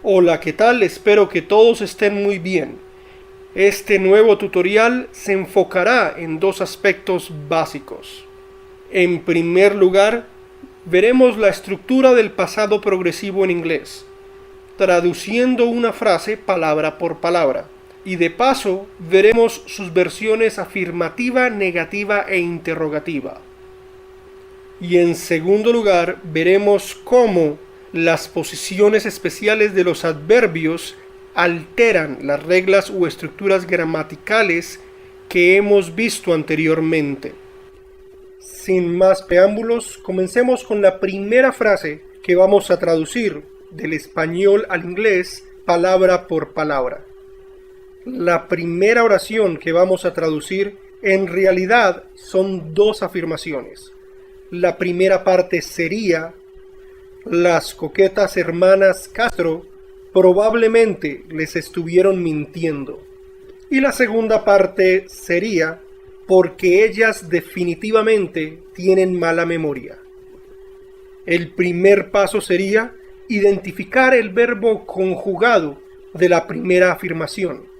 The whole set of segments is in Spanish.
Hola, ¿qué tal? Espero que todos estén muy bien. Este nuevo tutorial se enfocará en dos aspectos básicos. En primer lugar, veremos la estructura del pasado progresivo en inglés, traduciendo una frase palabra por palabra. Y de paso, veremos sus versiones afirmativa, negativa e interrogativa. Y en segundo lugar, veremos cómo las posiciones especiales de los adverbios alteran las reglas o estructuras gramaticales que hemos visto anteriormente. Sin más preámbulos, comencemos con la primera frase que vamos a traducir del español al inglés palabra por palabra. La primera oración que vamos a traducir en realidad son dos afirmaciones. La primera parte sería: las coquetas hermanas Castro probablemente les estuvieron mintiendo. Y la segunda parte sería: porque ellas definitivamente tienen mala memoria. El primer paso sería identificar el verbo conjugado de la primera afirmación.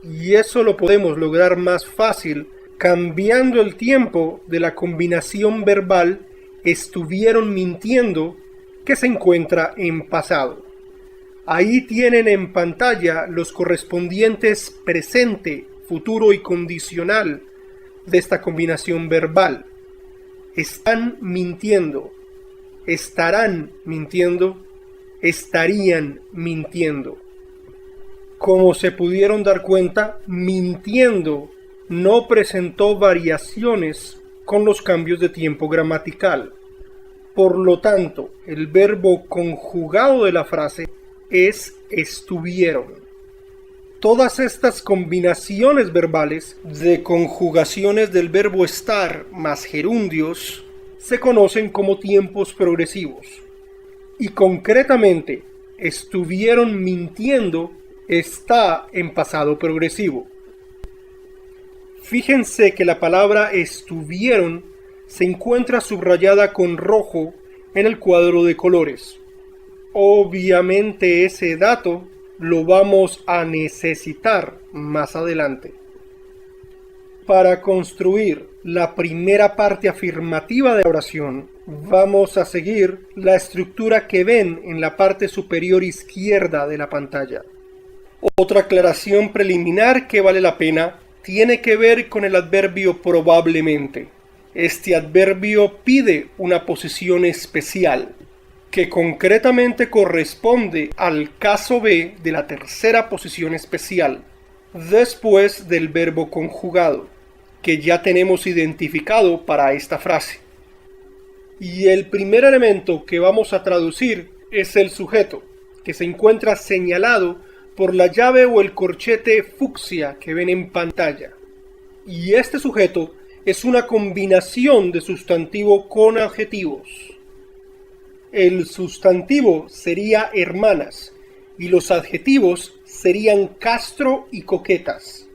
Y eso lo podemos lograr más fácil cambiando el tiempo de la combinación verbal estuvieron mintiendo, que se encuentra en pasado. Ahí tienen en pantalla los correspondientes presente, futuro y condicional de esta combinación verbal. Están mintiendo, estarán mintiendo, estarían mintiendo. Como se pudieron dar cuenta, mintiendo no presentó variaciones con los cambios de tiempo gramatical. Por lo tanto, el verbo conjugado de la frase es estuvieron. Todas estas combinaciones verbales de conjugaciones del verbo estar más gerundios se conocen como tiempos progresivos. Y concretamente, estuvieron mintiendo está en pasado progresivo. Fíjense que la palabra estuvieron se encuentra subrayada con rojo en el cuadro de colores. Obviamente ese dato lo vamos a necesitar más adelante. Para construir la primera parte afirmativa de la oración, vamos a seguir la estructura que ven en la parte superior izquierda de la pantalla. Otra aclaración preliminar que vale la pena tiene que ver con el adverbio probablemente. Este adverbio pide una posición especial, que concretamente corresponde al caso B de la tercera posición especial, después del verbo conjugado, que ya tenemos identificado para esta frase. Y el primer elemento que vamos a traducir es el sujeto, que se encuentra señalado por la llave o el corchete fucsia que ven en pantalla. Y este sujeto es una combinación de sustantivo con adjetivos. El sustantivo sería hermanas y los adjetivos serían Castro y coquetas.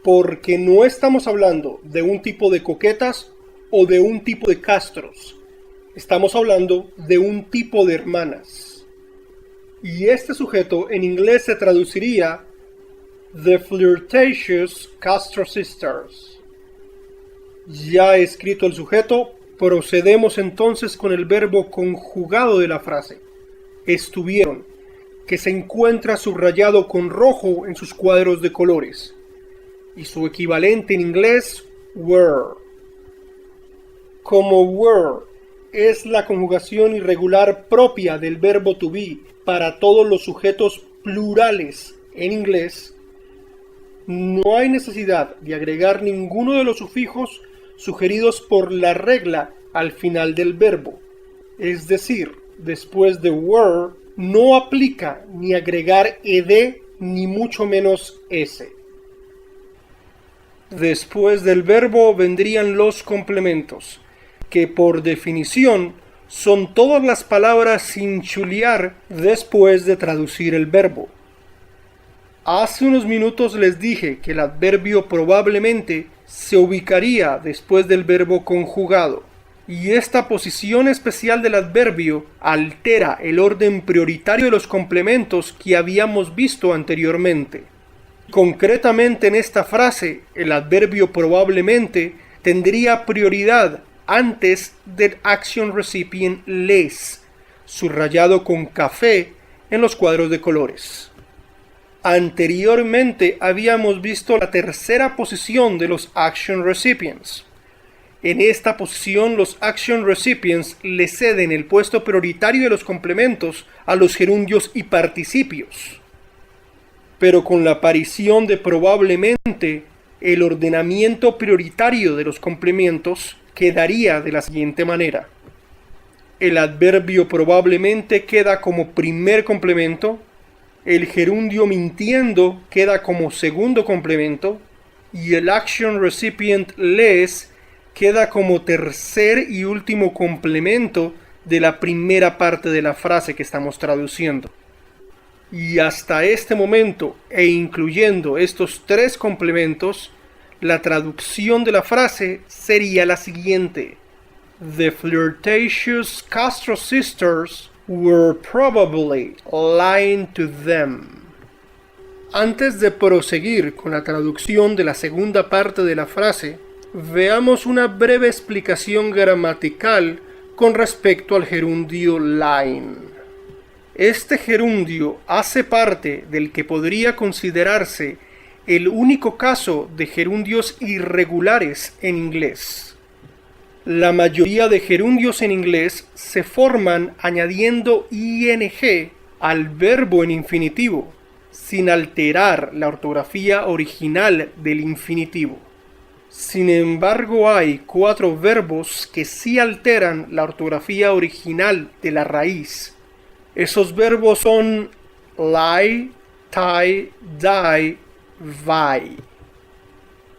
Porque no estamos hablando de un tipo de coquetas o de un tipo de castros. Estamos hablando de un tipo de hermanas. Y este sujeto en inglés se traduciría The Flirtatious Castro Sisters. Ya escrito el sujeto, procedemos entonces con el verbo conjugado de la frase. Estuvieron, que se encuentra subrayado con rojo en sus cuadros de colores. Y su equivalente en inglés, were. Como were es la conjugación irregular propia del verbo to be para todos los sujetos plurales en inglés, no hay necesidad de agregar ninguno de los sufijos sugeridos por la regla al final del verbo. Es decir, después de were no aplica ni agregar ed ni mucho menos s. Después del verbo vendrían los complementos, que por definición son todas las palabras sin chulear después de traducir el verbo. Hace unos minutos les dije que el adverbio probablemente se ubicaría después del verbo conjugado. Y esta posición especial del adverbio altera el orden prioritario de los complementos que habíamos visto anteriormente. Concretamente en esta frase, el adverbio probablemente tendría prioridad antes del action recipient les, subrayado con café en los cuadros de colores. Anteriormente habíamos visto la tercera posición de los action recipients. En esta posición los action recipients le ceden el puesto prioritario de los complementos a los gerundios y participios. Pero con la aparición de probablemente, el ordenamiento prioritario de los complementos quedaría de la siguiente manera. El adverbio probablemente queda como primer complemento, el gerundio mintiendo queda como segundo complemento y el action recipient les queda como tercer y último complemento de la primera parte de la frase que estamos traduciendo. Y hasta este momento, e incluyendo estos tres complementos, la traducción de la frase sería la siguiente. The flirtatious Castro sisters were probably lying to them. Antes de proseguir con la traducción de la segunda parte de la frase, veamos una breve explicación gramatical con respecto al gerundio lying. Este gerundio hace parte del que podría considerarse el único caso de gerundios irregulares en inglés. La mayoría de gerundios en inglés se forman añadiendo ing al verbo en infinitivo, sin alterar la ortografía original del infinitivo. Sin embargo, hay 4 verbos que sí alteran la ortografía original de la raíz. Esos verbos son lie, tie, die, vi.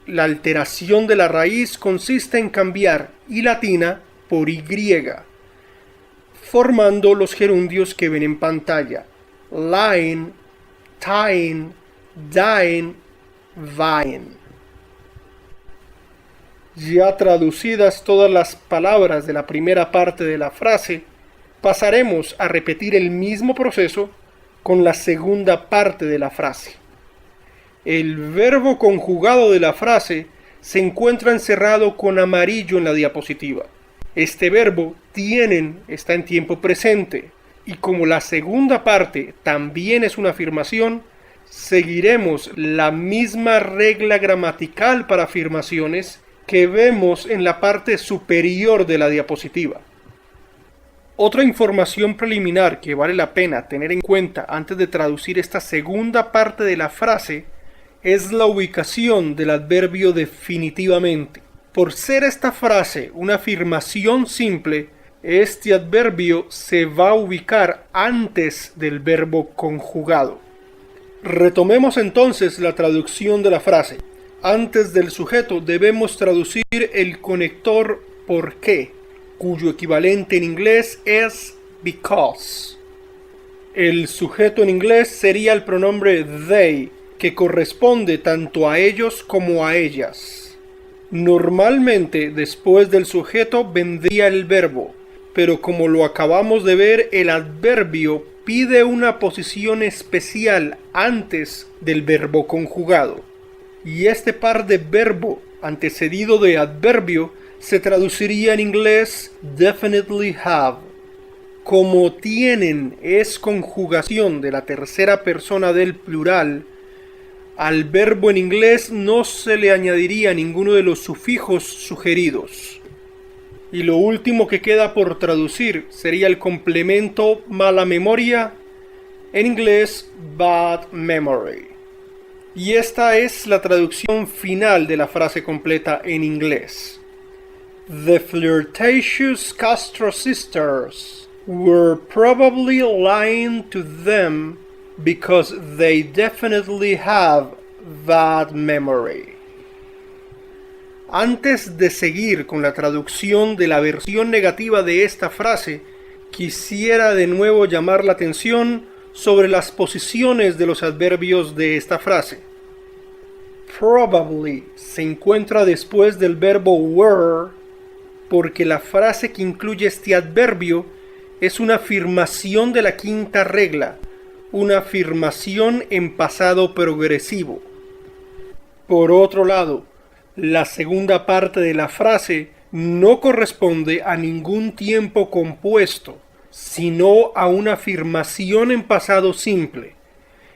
La alteración de la raíz consiste en cambiar I latina por Y, formando los gerundios que ven en pantalla: lying, tying, dying, vying. Ya traducidas todas las palabras de la primera parte de la frase, pasaremos a repetir el mismo proceso con la segunda parte de la frase. El verbo conjugado de la frase se encuentra encerrado con amarillo en la diapositiva. Este verbo tienen está en tiempo presente y como la segunda parte también es una afirmación, seguiremos la misma regla gramatical para afirmaciones que vemos en la parte superior de la diapositiva. Otra información preliminar que vale la pena tener en cuenta antes de traducir esta segunda parte de la frase es la ubicación del adverbio definitivamente. Por ser esta frase una afirmación simple, este adverbio se va a ubicar antes del verbo conjugado. Retomemos entonces la traducción de la frase. Antes del sujeto debemos traducir el conector por qué, cuyo equivalente en inglés es because. El sujeto en inglés sería el pronombre they, que corresponde tanto a ellos como a ellas. Normalmente después del sujeto vendría el verbo, pero como lo acabamos de ver, el adverbio pide una posición especial antes del verbo conjugado. Y este par de verbo antecedido de adverbio se traduciría en inglés definitely have. Como tienen es conjugación de la tercera persona del plural, al verbo en inglés no se le añadiría ninguno de los sufijos sugeridos. Y lo último que queda por traducir sería el complemento mala memoria, en inglés bad memory. Y esta es la traducción final de la frase completa en inglés. The flirtatious Castro sisters were probably lying to them because they definitely have bad memory. Antes de seguir con la traducción de la versión negativa de esta frase, quisiera de nuevo llamar la atención sobre las posiciones de los adverbios de esta frase. Probably se encuentra después del verbo were porque la frase que incluye este adverbio es una afirmación de la quinta regla, una afirmación en pasado progresivo. Por otro lado, la segunda parte de la frase no corresponde a ningún tiempo compuesto, sino a una afirmación en pasado simple.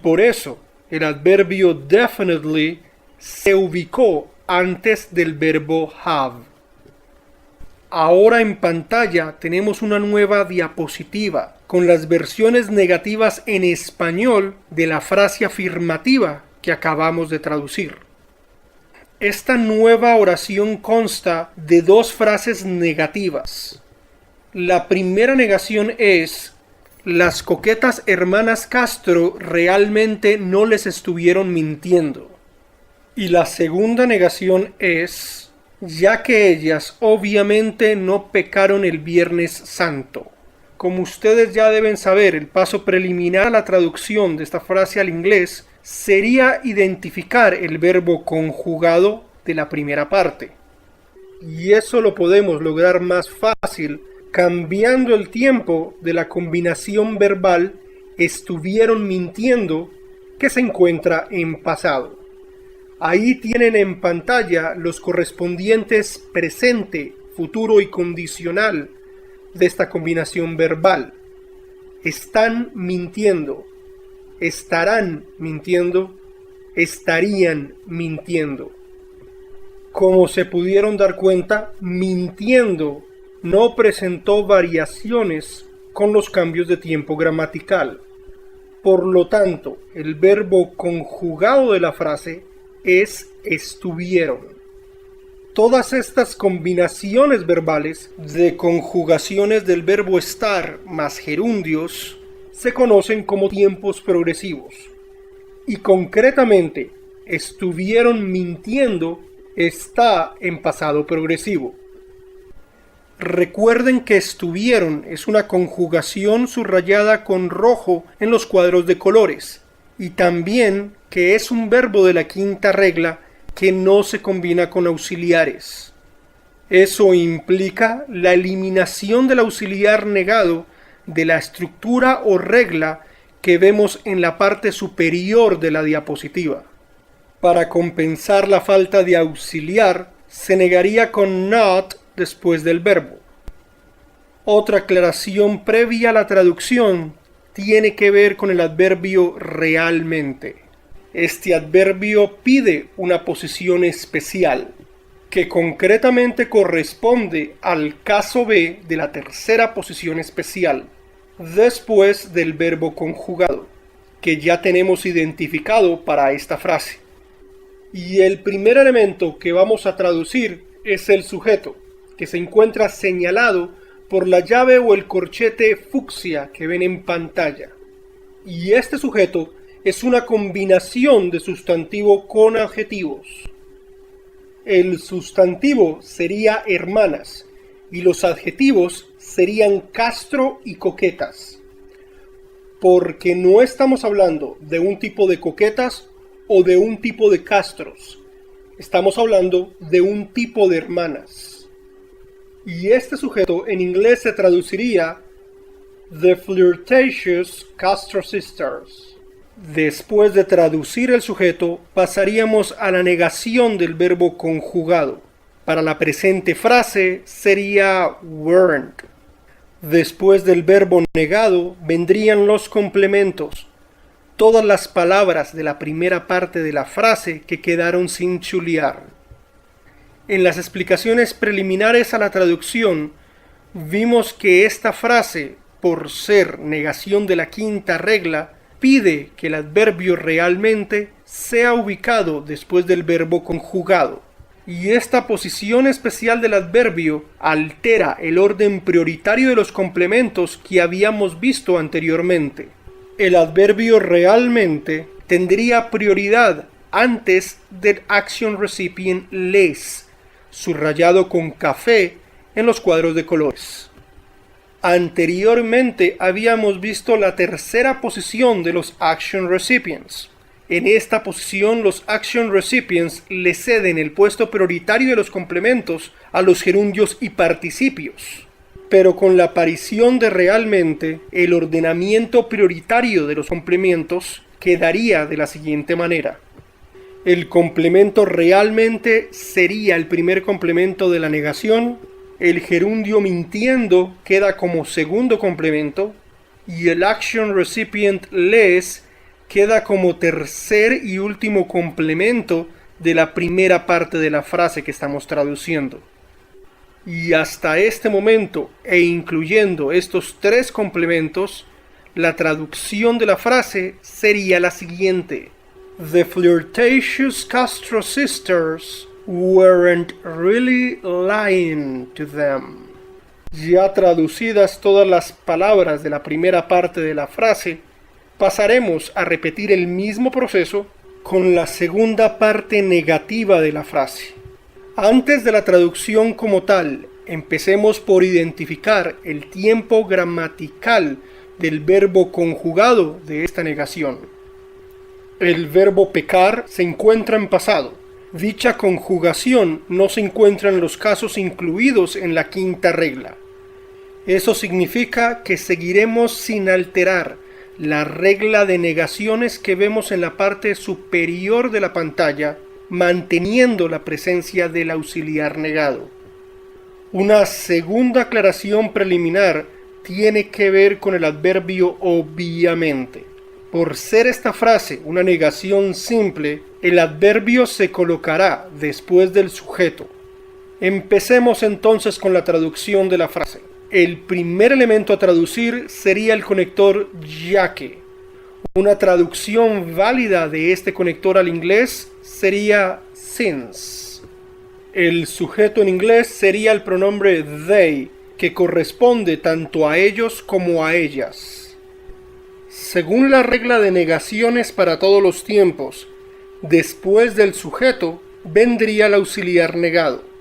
Por eso, el adverbio definitely se ubicó antes del verbo have. Ahora en pantalla tenemos una nueva diapositiva con las versiones negativas en español de la frase afirmativa que acabamos de traducir. Esta nueva oración consta de dos frases negativas. La primera negación es: las coquetas hermanas Castro realmente no les estuvieron mintiendo. Y la segunda negación es: ya que ellas obviamente no pecaron el Viernes Santo. Como ustedes ya deben saber, el paso preliminar a la traducción de esta frase al inglés sería identificar el verbo conjugado de la primera parte. Y eso lo podemos lograr más fácil cambiando el tiempo de la combinación verbal estuvieron mintiendo, que se encuentra en pasado. Ahí tienen en pantalla los correspondientes presente, futuro y condicional de esta combinación verbal. Están mintiendo, estarán mintiendo, estarían mintiendo. Como se pudieron dar cuenta, mintiendo no presentó variaciones con los cambios de tiempo gramatical. Por lo tanto, el verbo conjugado de la frase es estuvieron. Todas estas combinaciones verbales de conjugaciones del verbo estar más gerundios se conocen como tiempos progresivos. Y concretamente, estuvieron mintiendo está en pasado progresivo. Recuerden que estuvieron es una conjugación subrayada con rojo en los cuadros de colores, y también que es un verbo de la quinta regla que no se combina con auxiliares. Eso implica la eliminación del auxiliar negado de la estructura o regla que vemos en la parte superior de la diapositiva. Para compensar la falta de auxiliar, se negaría con not después del verbo. Otra aclaración previa a la traducción tiene que ver con el adverbio realmente. Este adverbio pide una posición especial, que concretamente corresponde al caso B de la tercera posición especial, después del verbo conjugado, que ya tenemos identificado para esta frase. Y el primer elemento que vamos a traducir es el sujeto, que se encuentra señalado por la llave o el corchete fucsia que ven en pantalla. Y este sujeto es una combinación de sustantivo con adjetivos. El sustantivo sería hermanas y los adjetivos serían Castro y coquetas. Porque no estamos hablando de un tipo de coquetas o de un tipo de Castros. Estamos hablando de un tipo de hermanas. Y este sujeto en inglés se traduciría The Flirtatious Castro Sisters. Después de traducir el sujeto, pasaríamos a la negación del verbo conjugado. Para la presente frase sería weren't. Después del verbo negado vendrían los complementos. Todas las palabras de la primera parte de la frase que quedaron sin chulear. En las explicaciones preliminares a la traducción, vimos que esta frase, por ser negación de la quinta regla, pide que el adverbio realmente sea ubicado después del verbo conjugado. Y esta posición especial del adverbio altera el orden prioritario de los complementos que habíamos visto anteriormente. El adverbio realmente tendría prioridad antes del action recipient les, subrayado con café en los cuadros de colores. Anteriormente habíamos visto la tercera posición de los action recipients, En esta posición, los action recipients le ceden el puesto prioritario de los complementos a los gerundios y participios. Pero con la aparición de realmente, el ordenamiento prioritario de los complementos quedaría de la siguiente manera. El complemento realmente sería el primer complemento de la negación, el gerundio mintiendo queda como segundo complemento y el action recipient les queda como tercer y último complemento de la primera parte de la frase que estamos traduciendo. Y hasta este momento, e incluyendo estos tres complementos, la traducción de la frase sería la siguiente. The flirtatious Castro sisters weren't really lying to them. Ya traducidas todas las palabras de la primera parte de la frase, pasaremos a repetir el mismo proceso con la segunda parte negativa de la frase. Antes de la traducción como tal, empecemos por identificar el tiempo gramatical del verbo conjugado de esta negación. El verbo pecar se encuentra en pasado. Dicha conjugación no se encuentra en los casos incluidos en la quinta regla. Eso significa que seguiremos sin alterar la regla de negaciones que vemos en la parte superior de la pantalla, manteniendo la presencia del auxiliar negado. Una segunda aclaración preliminar tiene que ver con el adverbio obviamente. Por ser esta frase una negación simple, el adverbio se colocará después del sujeto. Empecemos entonces con la traducción de la frase. El primer elemento a traducir sería el conector ya que. Una traducción válida de este conector al inglés sería since. El sujeto en inglés sería el pronombre they, que corresponde tanto a ellos como a ellas. Según la regla de negaciones para todos los tiempos, después del sujeto vendría el auxiliar negado.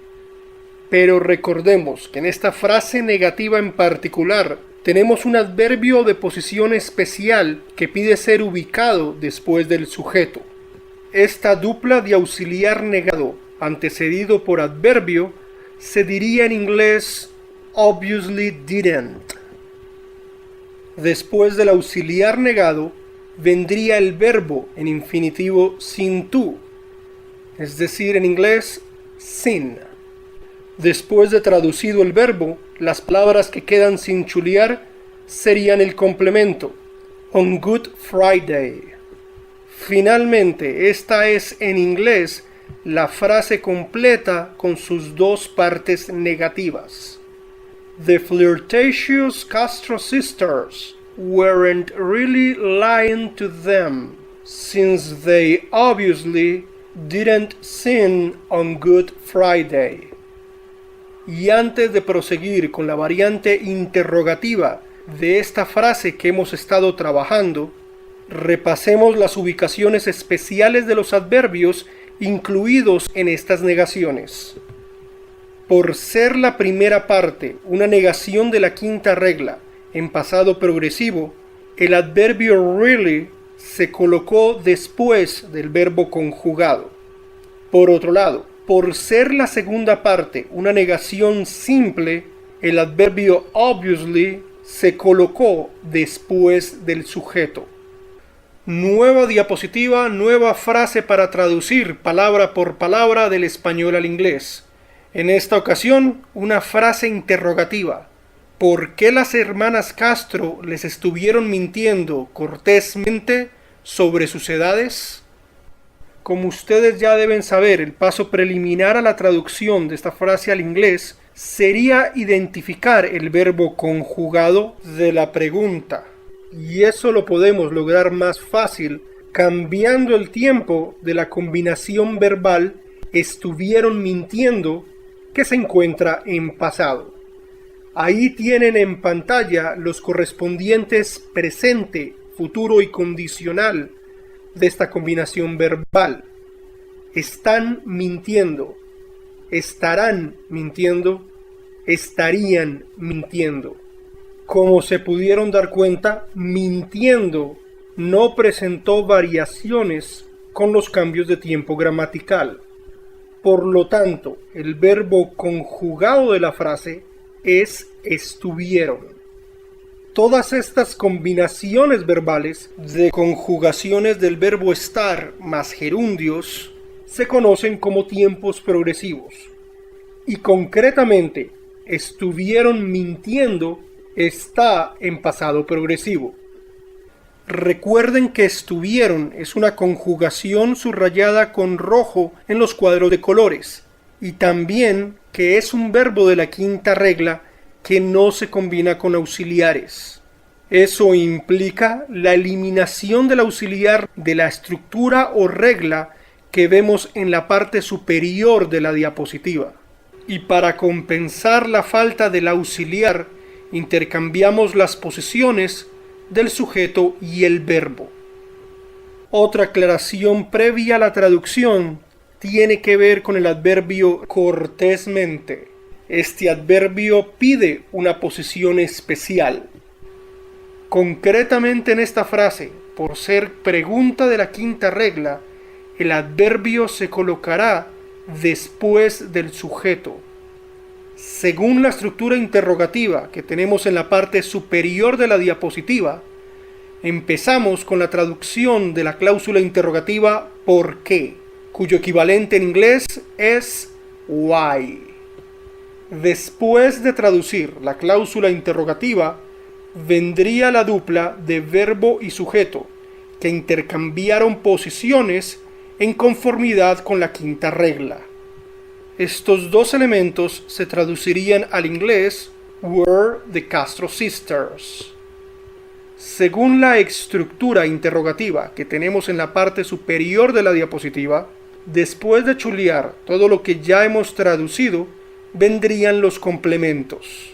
Pero recordemos que en esta frase negativa en particular tenemos un adverbio de posición especial que pide ser ubicado después del sujeto. Esta dupla de auxiliar negado antecedido por adverbio se diría en inglés obviously didn't. Después del auxiliar negado vendría el verbo en infinitivo sin tú, es decir, en inglés sin. Después de traducido el verbo, las palabras que quedan sin chulear serían el complemento, on Good Friday. Finalmente, esta es en inglés la frase completa con sus dos partes negativas. The flirtatious Castro sisters weren't really lying to them, since they obviously didn't sin on Good Friday. Y antes de proseguir con la variante interrogativa de esta frase que hemos estado trabajando, repasemos las ubicaciones especiales de los adverbios incluidos en estas negaciones. Por ser la primera parte una negación de la quinta regla en pasado progresivo, el adverbio really se colocó después del verbo conjugado. Por otro lado, por ser la segunda parte una negación simple, el adverbio obviously se colocó después del sujeto. Nueva diapositiva, nueva frase para traducir palabra por palabra del español al inglés. En esta ocasión, una frase interrogativa. ¿Por qué las hermanas Castro les estuvieron mintiendo cortésmente sobre sus edades? Como ustedes ya deben saber, el paso preliminar a la traducción de esta frase al inglés sería identificar el verbo conjugado de la pregunta. Y eso lo podemos lograr más fácil cambiando el tiempo de la combinación verbal estuvieron mintiendo, que se encuentra en pasado. Ahí tienen en pantalla los correspondientes presente, futuro y condicional de esta combinación verbal. Están mintiendo, estarán mintiendo, estarían mintiendo. Como se pudieron dar cuenta, mintiendo no presentó variaciones con los cambios de tiempo gramatical. Por lo tanto, el verbo conjugado de la frase es estuvieron. Todas estas combinaciones verbales de conjugaciones del verbo estar más gerundios se conocen como tiempos progresivos. Y concretamente, estuvieron mintiendo está en pasado progresivo. Recuerden que estuvieron es una conjugación subrayada con rojo en los cuadros de colores, y también que es un verbo de la quinta regla que no se combina con auxiliares. Eso implica la eliminación del auxiliar de la estructura o regla que vemos en la parte superior de la diapositiva. Y para compensar la falta del auxiliar, intercambiamos las posiciones del sujeto y el verbo. Otra aclaración previa a la traducción tiene que ver con el adverbio cortésmente. Este adverbio pide una posición especial. Concretamente en esta frase, por ser pregunta de la quinta regla, el adverbio se colocará después del sujeto. Según la estructura interrogativa que tenemos en la parte superior de la diapositiva, empezamos con la traducción de la cláusula interrogativa ¿por qué?, cuyo equivalente en inglés es why. Después de traducir la cláusula interrogativa, vendría la dupla de verbo y sujeto, que intercambiaron posiciones en conformidad con la quinta regla. Estos dos elementos se traducirían al inglés were the Castro sisters. Según la estructura interrogativa que tenemos en la parte superior de la diapositiva, después de chulear todo lo que ya hemos traducido, vendrían los complementos.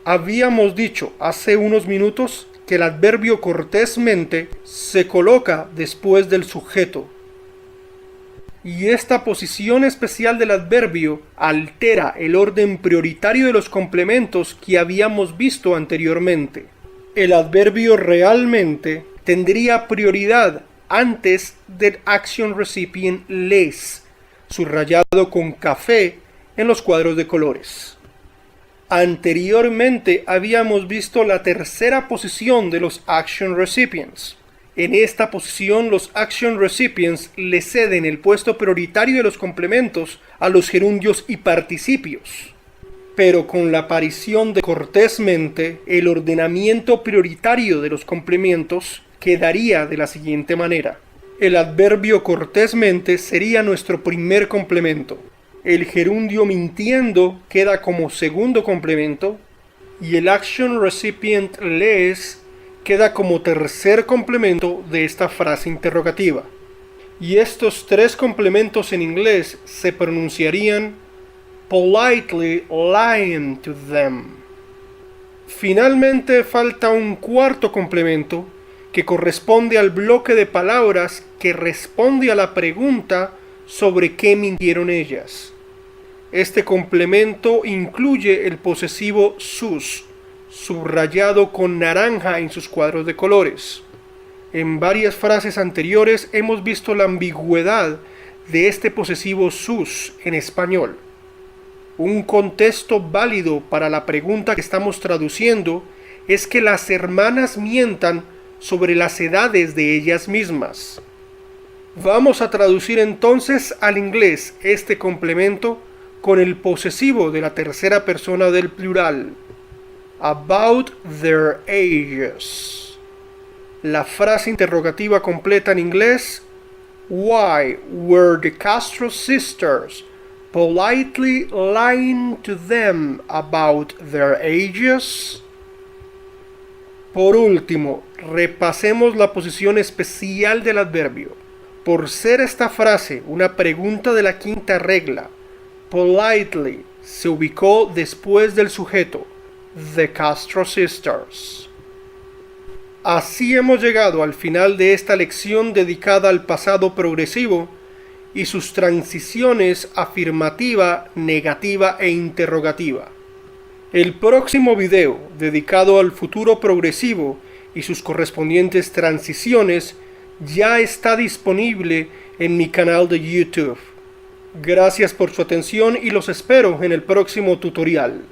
Habíamos dicho hace unos minutos que el adverbio cortésmente se coloca después del sujeto. Y esta posición especial del adverbio altera el orden prioritario de los complementos que habíamos visto anteriormente. El adverbio realmente tendría prioridad antes del action recipient les, subrayado con café en los cuadros de colores. Anteriormente habíamos visto la tercera posición de los action recipients. En esta posición los action recipients le ceden el puesto prioritario de los complementos a los gerundios y participios. Pero con la aparición de cortésmente, el ordenamiento prioritario de los complementos quedaría de la siguiente manera. El adverbio cortésmente sería nuestro primer complemento. El gerundio mintiendo queda como segundo complemento y el action recipient les queda como tercer complemento de esta frase interrogativa. Y estos tres complementos en inglés se pronunciarían politely lying to them. Finalmente falta un cuarto complemento que corresponde al bloque de palabras que responde a la pregunta sobre qué mintieron ellas. Este complemento incluye el posesivo sus, subrayado con naranja en sus cuadros de colores. En varias frases anteriores hemos visto la ambigüedad de este posesivo sus en español. Un contexto válido para la pregunta que estamos traduciendo es que las hermanas mientan sobre las edades de ellas mismas. Vamos a traducir entonces al inglés este complemento con el posesivo de la tercera persona del plural. About their ages. La frase interrogativa completa en inglés: Why were the Castro sisters politely lying to them about their ages? Por último, repasemos la posición especial del adverbio. Por ser esta frase una pregunta de la quinta regla, politely se ubicó después del sujeto, the Castro sisters. Así hemos llegado al final de esta lección dedicada al pasado progresivo y sus transiciones afirmativa, negativa e interrogativa. El próximo video, dedicado al futuro progresivo, y sus correspondientes transiciones ya está disponible en mi canal de YouTube. Gracias por su atención y los espero en el próximo tutorial.